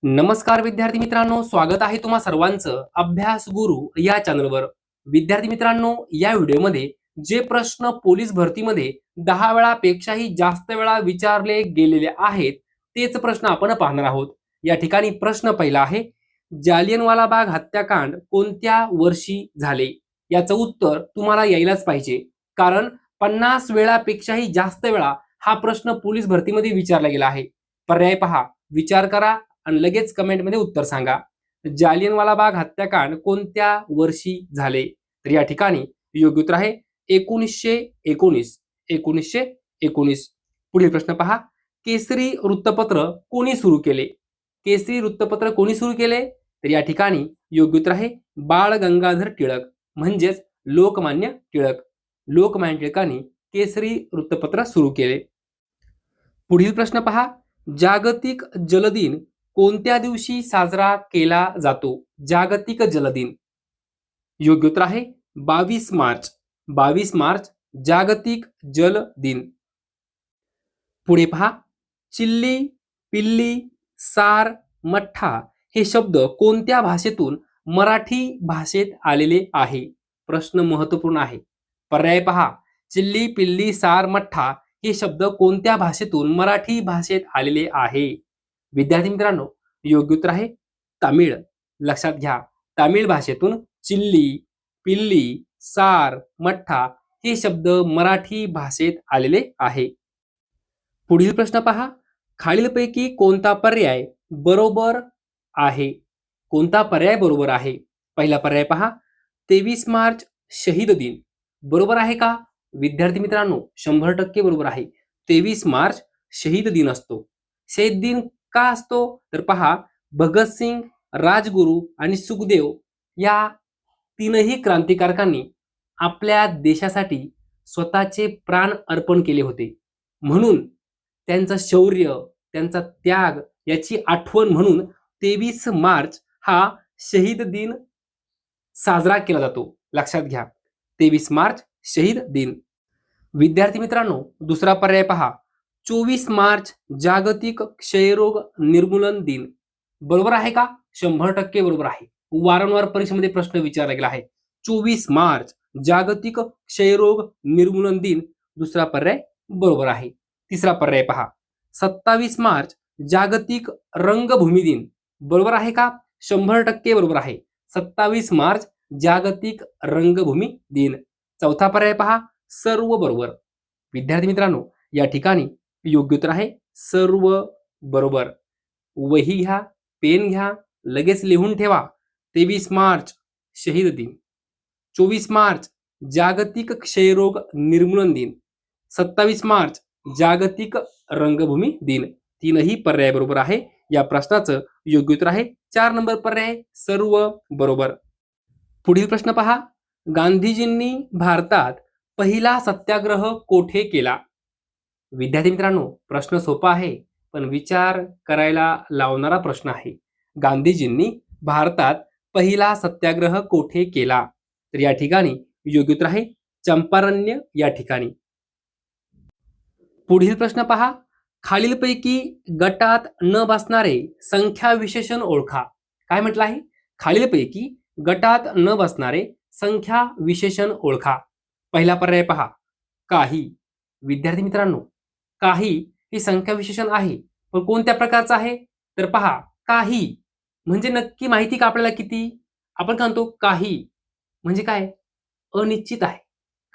नमस्कार विद्यार्थी मित्रांनो, स्वागत आहे तुम्हा सर्वांचं अभ्यास गुरु या चॅनलवर. विद्यार्थी मित्रांनो, या व्हिडिओमध्ये जे प्रश्न पोलीस भरतीमध्ये 10 वेळापेक्षाही जास्त वेळा विचारले गेलेले आहेत तेच प्रश्न आपण पाहणार आहोत. या ठिकाणी प्रश्न पहिला आहे, जालियनवाला बाग हत्याकांड कोणत्या वर्षी झाले? याचं उत्तर तुम्हाला यायलाच पाहिजे, कारण 50 वेळापेक्षाही जास्त वेळा हा प्रश्न पोलीस भरतीमध्ये विचारला गेला आहे. पर्याय पहा, विचार करा आणि लगेच कमेंटमध्ये उत्तर सांगा. जालियनवाला बाग हत्याकांड कोणत्या वर्षी झाले? तर या ठिकाणी योग्य उत्तर आहे 1919. 1919. पुढील प्रश्न पहा, केसरी वृत्तपत्र कोणी सुरू केले? केसरी वृत्तपत्र कोणी सुरू केले? तर या ठिकाणी योग्य उत्तर आहे बाळ गंगाधर टिळक, म्हणजेच लोकमान्य टिळक. लोकमान्य टिळकांनी केसरी वृत्तपत्र सुरू केले. पुढील प्रश्न पहा, जागतिक जलदिन कोणत्या दिवशी साजरा केला जातो? जागतिक जलदिन. योग्य उत्तर आहे 22 मार्च. 22 मार्च जागतिक जल दिन. पुढे पहा, चिल्ली, पिल्ली, सार, मठ्ठा हे शब्द कोणत्या भाषेतून मराठी भाषेत आलेले आहे? प्रश्न महत्वपूर्ण आहे. पर्याय पहा, चिल्ली, पिल्ली, सार, मठ्ठा हे शब्द कोणत्या भाषेतून मराठी भाषेत आलेले आहे? विद्यार्थी मित्रांनो, योग्य उत्तर आहे तामिळ. लक्षात घ्या, तामिळ भाषेतून चिल्ली, पिल्ली, सार, मठ्ठा हे शब्द मराठी भाषेत आलेले आहे. पुढील प्रश्न पहा, खालीलपैकी कोणता पर्याय बरोबर आहे? कोणता पर्याय बरोबर आहे? पहिला पर्याय पहा, 23 मार्च शहीद दिन. बरोबर आहे का? विद्यार्थी मित्रांनो, 100% बरोबर आहे. 23 मार्च शहीद दिन असतो. शहीद दिन का असतो? तर पहा, भगतसिंग, राजगुरू आणि सुखदेव या तीनही क्रांतिकारकांनी आपल्या देशासाठी स्वतःचे प्राण अर्पण केले होते. म्हणून त्यांचं शौर्य, त्यांचा त्याग याची आठवण म्हणून 23 मार्च हा शहीद दिन साजरा केला जातो. लक्षात घ्या, 23 मार्च शहीद दिन. विद्यार्थी मित्रांनो, दुसरा पर्याय पहा, 24 मार्च जागतिक क्षयरोग निर्मूलन दिन. बरोबर आहे का? 100% बरोबर आहे. वारंवार परीक्षेमध्ये प्रश्न विचारला गेला आहे. 24 मार्च जागतिक क्षयरोग निर्मूलन दिन. दुसरा पर्याय बरोबर आहे. तिसरा पर्याय पहा, 27 मार्च जागतिक रंगभूमी दिन. बरोबर आहे का? 100% बरोबर आहे. 27 मार्च जागतिक रंगभूमी दिन. चौथा पर्याय पहा, सर्व बरोबर. विद्यार्थी मित्रांनो, या ठिकाणी योग्य उत्तर आहे सर्व बरोबर. वही घ्या, पेन घ्या, लगेच लिहून ठेवा. 23 मार्च शहीद दिन, 24 मार्च जागतिक क्षयरोग निर्मूलन दिन, 27 मार्च जागतिक रंगभूमी दिन. तीनही पर्याय बरोबर आहे. या प्रश्नाचं योग्य उत्तर आहे 4 नंबर पर्याय, सर्व बरोबर. पुढील प्रश्न पहा, गांधीजींनी भारतात पहिला सत्याग्रह कोठे केला? विद्यार्थी मित्रांनो, प्रश्न सोपा आहे, पण विचार करायला लावणारा प्रश्न आहे. गांधीजींनी भारतात पहिला सत्याग्रह कोठे केला? तर या ठिकाणी योग्य उत्तर आहे चंपारण्य या ठिकाणी. पुढील प्रश्न पहा, खालीलपैकी गटात न बसणारे संख्या विशेषण ओळखा. काय म्हटलं आहे? खालीलपैकी गटात न बसणारे संख्या विशेषण ओळखा. पहिला पर्याय पहा, काही. विद्यार्थी मित्रांनो, काही हे संख्या विशेषण आहे, पण कोणत्या प्रकारचं आहे? तर पहा, काही म्हणजे नक्की माहिती का आपल्याला किती? आपण काय म्हणतो? काही म्हणजे काय? अनिश्चित आहे.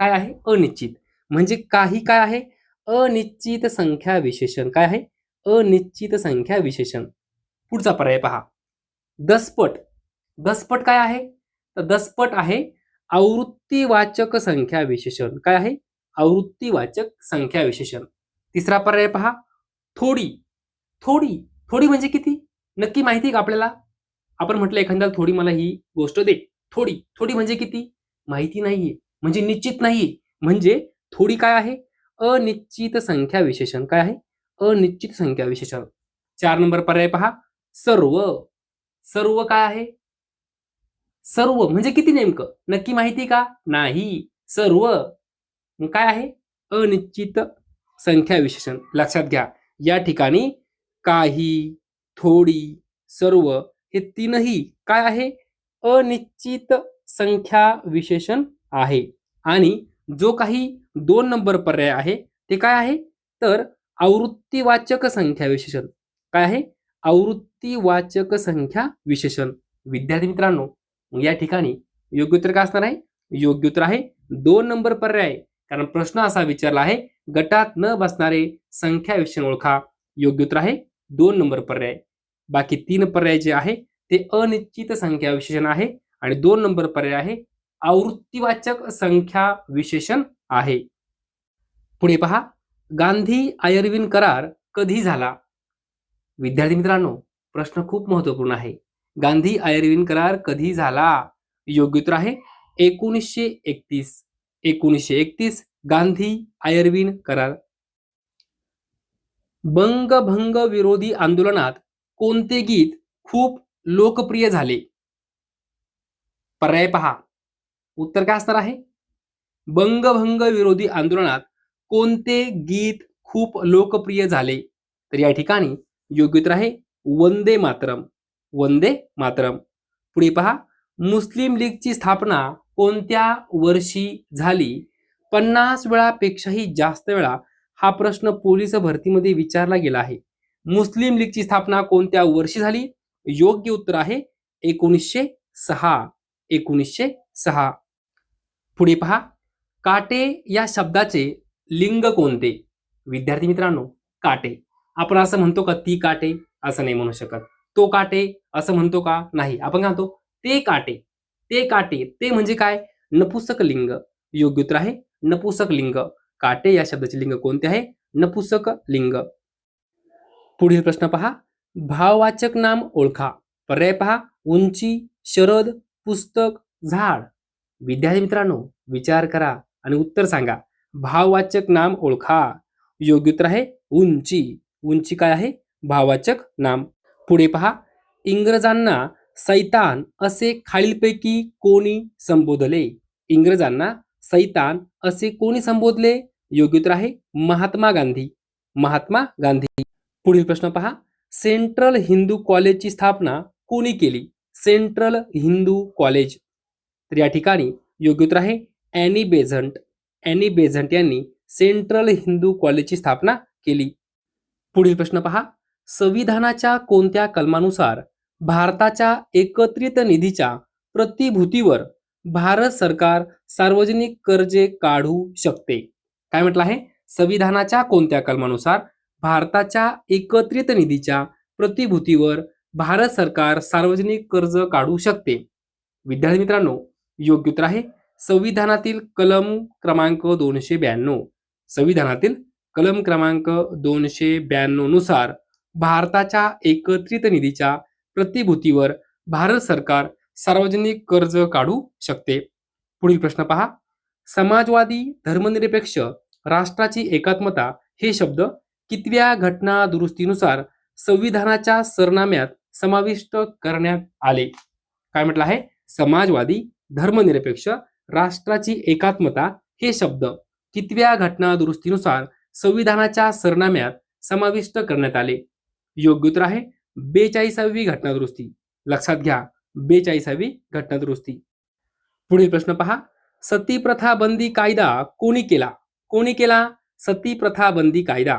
काय आहे? अनिश्चित. म्हणजे काही काय आहे? अनिश्चित संख्या विशेषण. काय आहे? अनिश्चित संख्या विशेषण. पुढचा पर्याय पहा, दसपट. दसपट काय आहे? तर दसपट आहे आवृत्तीवाचक संख्या विशेषण. काय आहे? आवृत्तीवाचक संख्या विशेषण. तिसरा पर्याय पहा, थोडी. थोडी थोडी म्हणजे किती? नक्की माहिती का आपल्याला? आपण म्हटलं एखाद्याला थोडी मला ही गोष्ट दे. थोडी थोडी म्हणजे किती? माहिती नाहीये, म्हणजे निश्चित नाहीये. म्हणजे थोडी काय आहे? अनिश्चित संख्या विशेषण. काय आहे? अनिश्चित संख्या विशेषण. 4 नंबर पर्याय पहा, सर्व. सर्व काय आहे? सर्व म्हणजे किती नेमकं? नक्की माहिती का? नाही. सर्व मग काय आहे? अनिश्चित संख्या विशेषण. लक्षात घ्या, या ठिकाणी काही, थोडी, सर्व हे तीनही काय आहे? अनिश्चित संख्या विशेषण आहे. आणि जो काही 2 नंबर पर्याय आहे ते काय आहे? तर आवृत्तीवाचक संख्या विशेषण. काय आहे? आवृत्तीवाचक संख्या विशेषण. विद्यार्थी मित्रांनो, या ठिकाणी योग्य उत्तर काय असणार आहे? योग्य उत्तर आहे 2 नंबर पर्याय. कारण प्रश्न असा विचारला आहे, गटात न बसणारे संख्या विशेषण ओळखा. योग्य उत्तर आहे 2 नंबर पर्याय. बाकी 3 पर्याय जे आहे ते अनिश्चित संख्या विशेषण आहे आणि 2 नंबर पर्याय आहे आवृत्तीवाचक संख्या विशेषण आहे. पुढे पहा, गांधी आयर्विन करार कधी झाला? विद्यार्थी मित्रांनो, प्रश्न खूप महत्वपूर्ण आहे. गांधी आयर्विन करार कधी झाला? योग्य उत्तर आहे 1931. 1931 गांधी आयर्विन करार. बंगभंग विरोधी आंदोलनात कोणते गीत खूप लोकप्रिय झाले? पर्याय पहा. उत्तर काय असणार आहे? बंगभंग विरोधी आंदोलनात कोणते गीत खूप लोकप्रिय झाले? तर या ठिकाणी योग्य उत्तर आहे वंदे मातरम. वंदे मातरम. पुढे पहा, मुस्लिम लीगची स्थापना कोणत्या वर्षी झाली? 50 वेळापेक्षाही जास्त वेळा हा प्रश्न पोलीस भरतीमध्ये विचारला गेला आहे. मुस्लिम लीगची स्थापना कोणत्या वर्षी झाली? योग्य उत्तर आहे 1906. 1906. पुढे पहा, काटे या शब्दाचे लिंग कोणते? विद्यार्थी मित्रांनो, काटे. आपण असं म्हणतो का ती काटे? असं नाही म्हणू शकत. तो काटे असं म्हणतो का? नाही. आपण काय म्हणतो? ते काटे. ते काटे. ते म्हणजे काय? नपुसक लिंग. योग्य उत्तर आहे नपुसक लिंग. काटे या शब्दाचे लिंग कोणते आहे? नपुसक लिंग. पुढील प्रश्न पहा, भाववाचक नाम ओळखा. पर्याय पहा, उंची, शरद, पुस्तक, झाड. विद्यार्थी मित्रांनो, विचार करा आणि उत्तर सांगा. भाववाचक नाम ओळखा. योग्य उत्तर आहे उंची. उंची काय आहे? भाववाचक नाम. पुढे पहा, इंग्रजांना सैतान असे खालीलपैकी कोणी संबोधले? इंग्रजांना सैतान असे कोणी संबोधले? योग्य उत्तर आहे महात्मा गांधी. महात्मा गांधी. पुढील प्रश्न पहा, सेंट्रल हिंदू कॉलेजची स्थापना कोणी केली? Central Hindu college. तर या ठिकाणी योग्य उत्तर आहे ॲनी बेझंट. ॲनी बेझंट यांनी सेंट्रल हिंदू कॉलेजची स्थापना केली. पुढील प्रश्न पहा, संविधानाच्या कोणत्या कलमानुसार भारताच्या एकत्रित निधीच्या प्रतिभूतीवर भारत सरकार सार्वजनिक कर्जे काढू शकते? काय म्हटलं आहे? संविधानाच्या कोणत्या कलमानुसार भारताच्या एकत्रित निधीच्या प्रतिभूतीवर भारत सरकार सार्वजनिक कर्ज काढू शकते? विद्यार्थी मित्रांनो, योग्य उत्तर आहे संविधानातील कलम क्रमांक 292. संविधानातील कलम क्रमांक 292 नुसार भारताच्या एकत्रित निधीच्या प्रतिभूतीवर भारत सरकार सार्वजनिक कर्ज काढू शकते. पुढील प्रश्न पहा, समाजवादी धर्मनिरपेक्ष राष्ट्राची एकात्मता हे शब्द कितव्या घटना दुरुस्तीनुसार संविधानाच्या सरनाम्यात समाविष्ट करण्यात आले? काय म्हटलं आहे? समाजवादी धर्मनिरपेक्ष राष्ट्राची एकात्मता हे शब्द कितव्या घटना दुरुस्तीनुसार संविधानाच्या सरनाम्यात समाविष्ट करण्यात आले? योग्य उत्तर आहे 42वी घटना दुरुस्ती. लक्षात घ्या, 42वी घटना दुरुस्ती. पुढील प्रश्न पहा, सती प्रथा बंदी कायदा कोणी केला? कोणी केला सती प्रथा बंदी कायदा?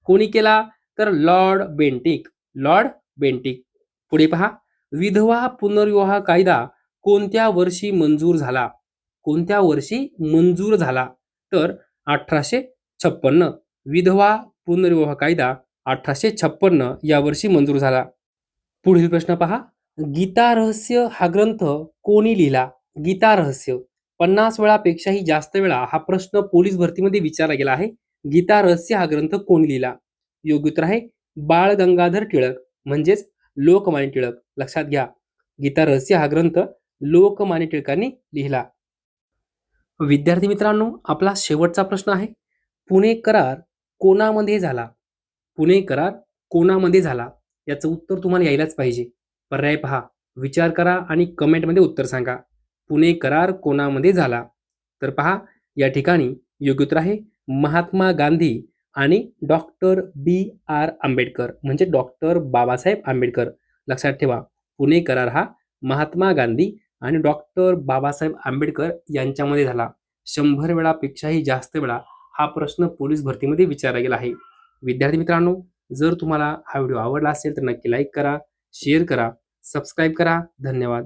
कोणी केला? तर लॉर्ड बेंटिक. Lord Bentinck. पुढे पहा, विधवा पुनर्विवाह कायदा कोणत्या वर्षी मंजूर झाला? कोणत्या वर्षी मंजूर झाला? तर 1856. विधवा पुनर्विवाह कायदा 1856 या वर्षी मंजूर झाला. पुढील प्रश्न पहा, गीता रहस्य हा ग्रंथ कोणी लिहिला? गीता रहस्य 50 वेळापेक्षाही जास्त वेळा हा प्रश्न पोलीस भरतीमध्ये विचारला गेला आहे. गीता रहस्य हा ग्रंथ कोणी लिहिला? योग्य उत्तर आहे बाळ गंगाधर टिळक म्हणजेच लोकमान्य टिळक. लक्षात घ्या, गीता रहस्य हा ग्रंथ लोकमान्य टिळकांनी लिहिला. विद्यार्थी मित्रांनो, आपला शेवटचा प्रश्न आहे, पुणे करार कोणामध्ये झाला? पुणे करार कोणामध्ये झाला? याचं उत्तर तुम्हाला यायलाच पाहिजे. पर्याय पहा, विचार करा आणि कमेंटमध्ये उत्तर सांगा. पुणे करार कोणामध्ये झाला? तर पहा, या ठिकाणी योग्य उत्तर आहे महात्मा गांधी आणि डॉक्टर बी आर आंबेडकर म्हणजे डॉक्टर बाबासाहेब आंबेडकर लक्षात ठेवा, पुणे करार हा महात्मा गांधी आणि डॉक्टर बाबासाहेब आंबेडकर यांच्यामध्ये झाला. 100 वेळापेक्षाही जास्त वेळा हा प्रश्न पोलीस भरतीमध्ये विचारला गेला आहे. विद्यार्थी मित्रांनो, जर तुम्हाला हा व्हिडिओ आवडला असेल तर नक्की लाईक करा, शेअर करा, सबस्क्राईब करा. धन्यवाद.